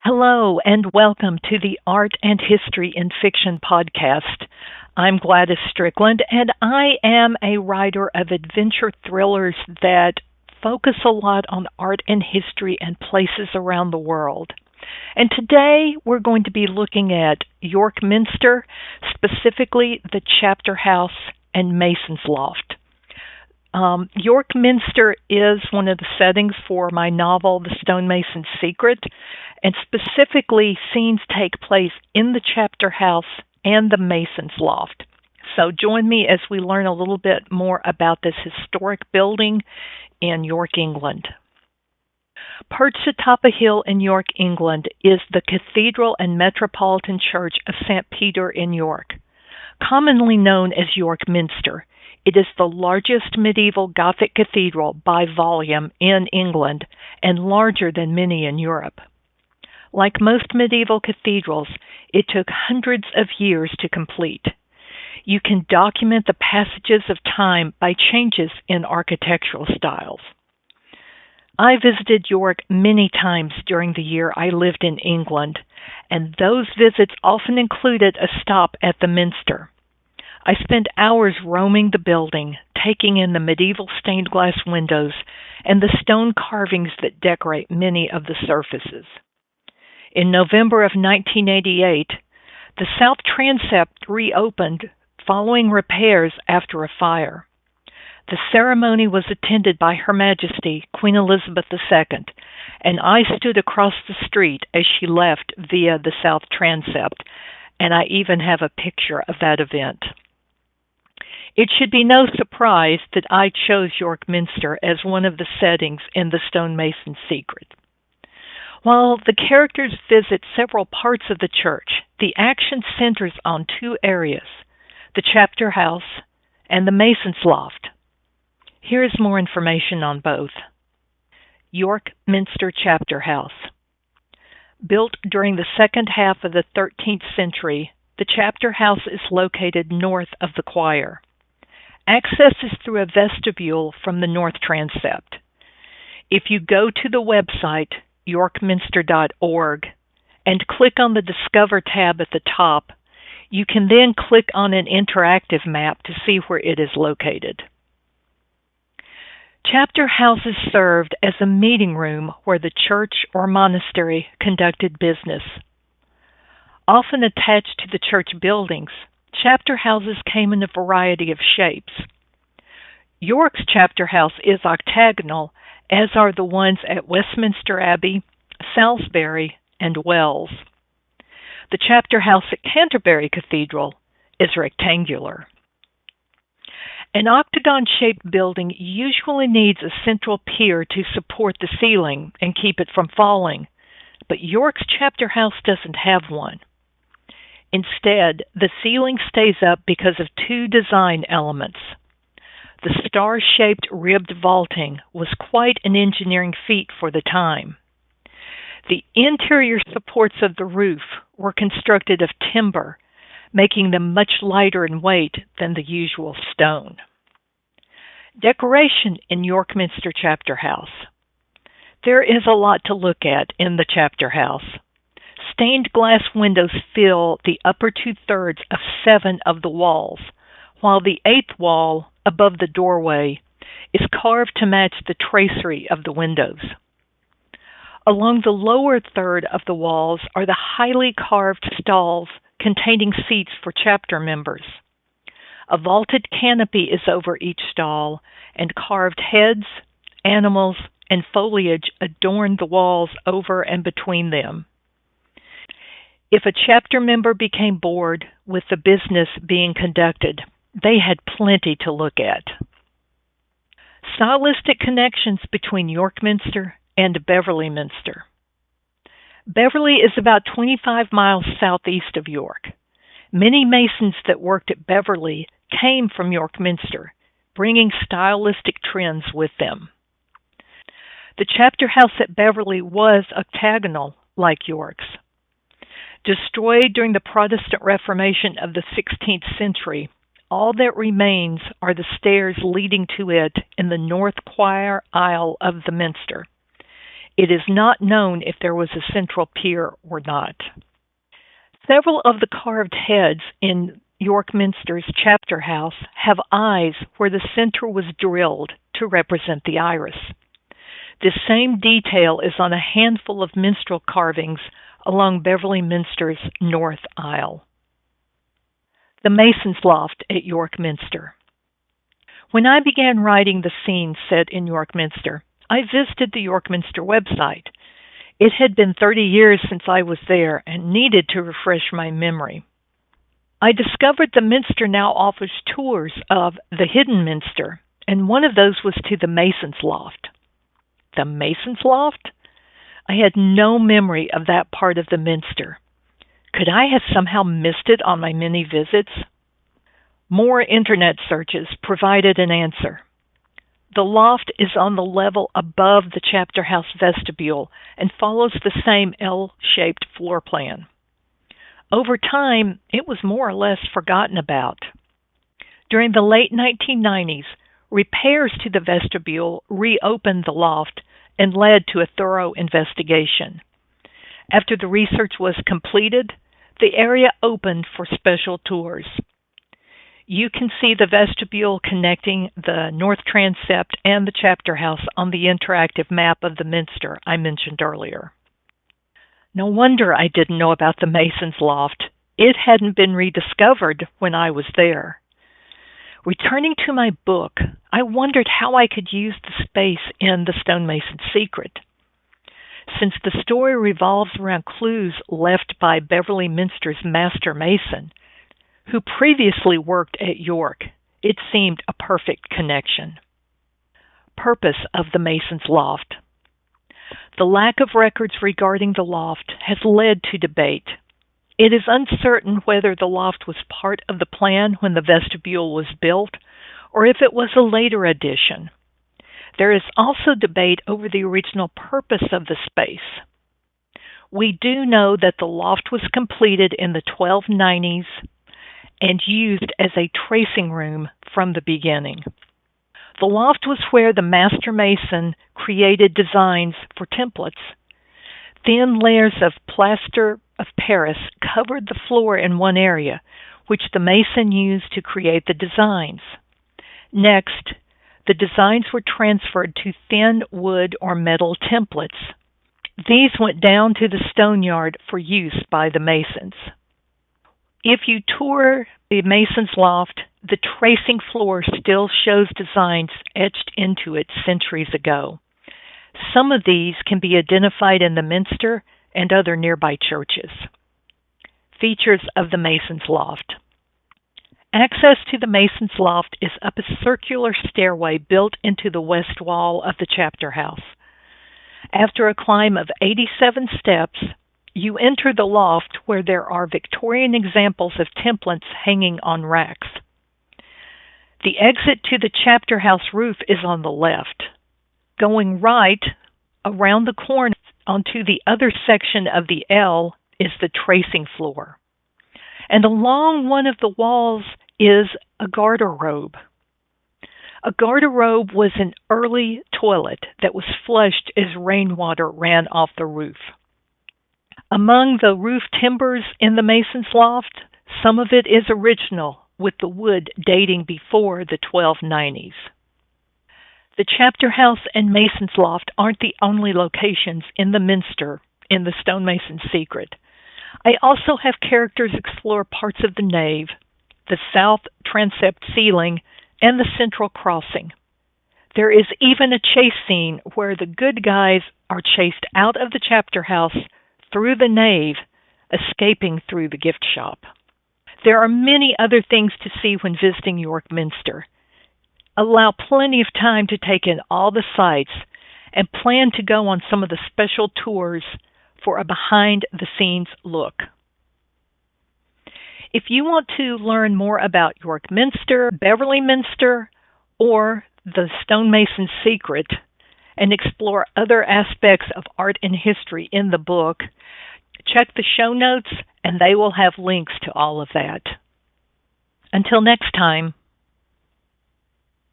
Hello, and welcome to the Art and History in Fiction podcast. I'm Gladys Strickland, and I am a writer of adventure thrillers that focus a lot on art and history and places around the world. And today we're going to be looking at York Minster, specifically the Chapter House and Mason's Loft. York Minster is one of the settings for my novel, The Stonemason's Secret, and specifically scenes take place in the chapter house and the Mason's Loft. So join me as we learn a little bit more about this historic building in York, England. Perched atop a hill in York, England, is the Cathedral and Metropolitan Church of St. Peter in York, commonly known as York Minster. It is the largest medieval Gothic cathedral by volume in England and larger than many in Europe. Like most medieval cathedrals, it took hundreds of years to complete. You can document the passages of time by changes in architectural styles. I visited York many times during the year I lived in England, and those visits often included a stop at the Minster. I spent hours roaming the building, taking in the medieval stained glass windows and the stone carvings that decorate many of the surfaces. In November of 1988, the south transept reopened following repairs after a fire. The ceremony was attended by Her Majesty, Queen Elizabeth II, and I stood across the street as she left via the south transept, and I even have a picture of that event. It should be no surprise that I chose York Minster as one of the settings in The Stonemason's Secret. While the characters visit several parts of the church, the action centers on two areas, the chapter house and the Mason's Loft. Here is more information on both. York Minster Chapter House. Built during the second half of the 13th century, the chapter house is located north of the choir. Access is through a vestibule from the north transept. If you go to the website, yorkminster.org, and click on the Discover tab at the top, you can then click on an interactive map to see where it is located. Chapter houses served as a meeting room where the church or monastery conducted business. Often attached to the church buildings, chapter houses came in a variety of shapes. York's chapter house is octagonal, as are the ones at Westminster Abbey, Salisbury, and Wells. The chapter house at Canterbury Cathedral is rectangular. An octagon-shaped building usually needs a central pier to support the ceiling and keep it from falling, but York's chapter house doesn't have one. Instead, the ceiling stays up because of two design elements. The star-shaped ribbed vaulting was quite an engineering feat for the time. The interior supports of the roof were constructed of timber, making them much lighter in weight than the usual stone. Decoration in York Minster Chapter House. There is a lot to look at in the chapter house. Stained glass windows fill the upper two-thirds of 7 of the walls, while the 8th wall, above the doorway, is carved to match the tracery of the windows. Along the lower third of the walls are the highly carved stalls containing seats for chapter members. A vaulted canopy is over each stall, and carved heads, animals, and foliage adorn the walls over and between them. If a chapter member became bored with the business being conducted, they had plenty to look at. Stylistic connections between York Minster and Beverley Minster. Beverley is about 25 miles southeast of York. Many masons that worked at Beverley came from York Minster, bringing stylistic trends with them. The chapter house at Beverley was octagonal, like York's. Destroyed during the Protestant Reformation of the 16th century, all that remains are the stairs leading to it in the north choir aisle of the minster. It is not known if there was a central pier or not. Several of the carved heads in York Minster's chapter house have eyes where the center was drilled to represent the iris. This same detail is on a handful of minstrel carvings along Beverly Minster's north aisle. The Mason's Loft at York Minster. When I began writing the scenes set in York Minster, I visited the York Minster website. It had been 30 years since I was there and needed to refresh my memory. I discovered the Minster now offers tours of the Hidden Minster, and one of those was to the Mason's Loft. The Mason's Loft? I had no memory of that part of the Minster. Could I have somehow missed it on my many visits? More internet searches provided an answer. The loft is on the level above the chapter house vestibule and follows the same L-shaped floor plan. Over time, it was more or less forgotten about. During the late 1990s, repairs to the vestibule reopened the loft and led to a thorough investigation. After the research was completed, the area opened for special tours. You can see the vestibule connecting the north transept and the chapter house on the interactive map of the Minster I mentioned earlier. No wonder I didn't know about the Mason's Loft. It hadn't been rediscovered when I was there. Returning to my book, I wondered how I could use the space in The Stonemason's Secret. Since the story revolves around clues left by Beverly Minster's master mason, who previously worked at York, it seemed a perfect connection. Purpose of the Mason's Loft. The lack of records regarding the loft has led to debate. It is uncertain whether the loft was part of the plan when the vestibule was built, or if it was a later addition. There is also debate over the original purpose of the space. We do know that the loft was completed in the 1290s and used as a tracing room from the beginning. The loft was where the master mason created designs for templates. Thin layers of plaster of Paris covered the floor in one area, which the mason used to create the designs. Next, the designs were transferred to thin wood or metal templates. These went down to the stone yard for use by the masons. If you tour the Mason's Loft, the tracing floor still shows designs etched into it centuries ago. Some of these can be identified in the Minster and other nearby churches. Features of the Mason's Loft. Access to the Mason's Loft is up a circular stairway built into the west wall of the chapter house. After a climb of 87 steps, you enter the loft where there are Victorian examples of templates hanging on racks. The exit to the chapter house roof is on the left. Going right, around the corner onto the other section of the L is the tracing floor. And along one of the walls is a garderobe. A garderobe was an early toilet that was flushed as rainwater ran off the roof. Among the roof timbers in the Mason's Loft, some of it is original, with the wood dating before the 1290s. The chapter house and Mason's Loft aren't the only locations in the Minster in the Stonemason's Secret. I also have characters explore parts of the nave, the south transept ceiling, and the central crossing. There is even a chase scene where the good guys are chased out of the chapter house through the nave, escaping through the gift shop. There are many other things to see when visiting York Minster. Allow plenty of time to take in all the sights and plan to go on some of the special tours for a behind-the-scenes look. If you want to learn more about York Minster, Beverly Minster, or the Stonemason's Secret, and explore other aspects of art and history in the book, check the show notes and they will have links to all of that. Until next time.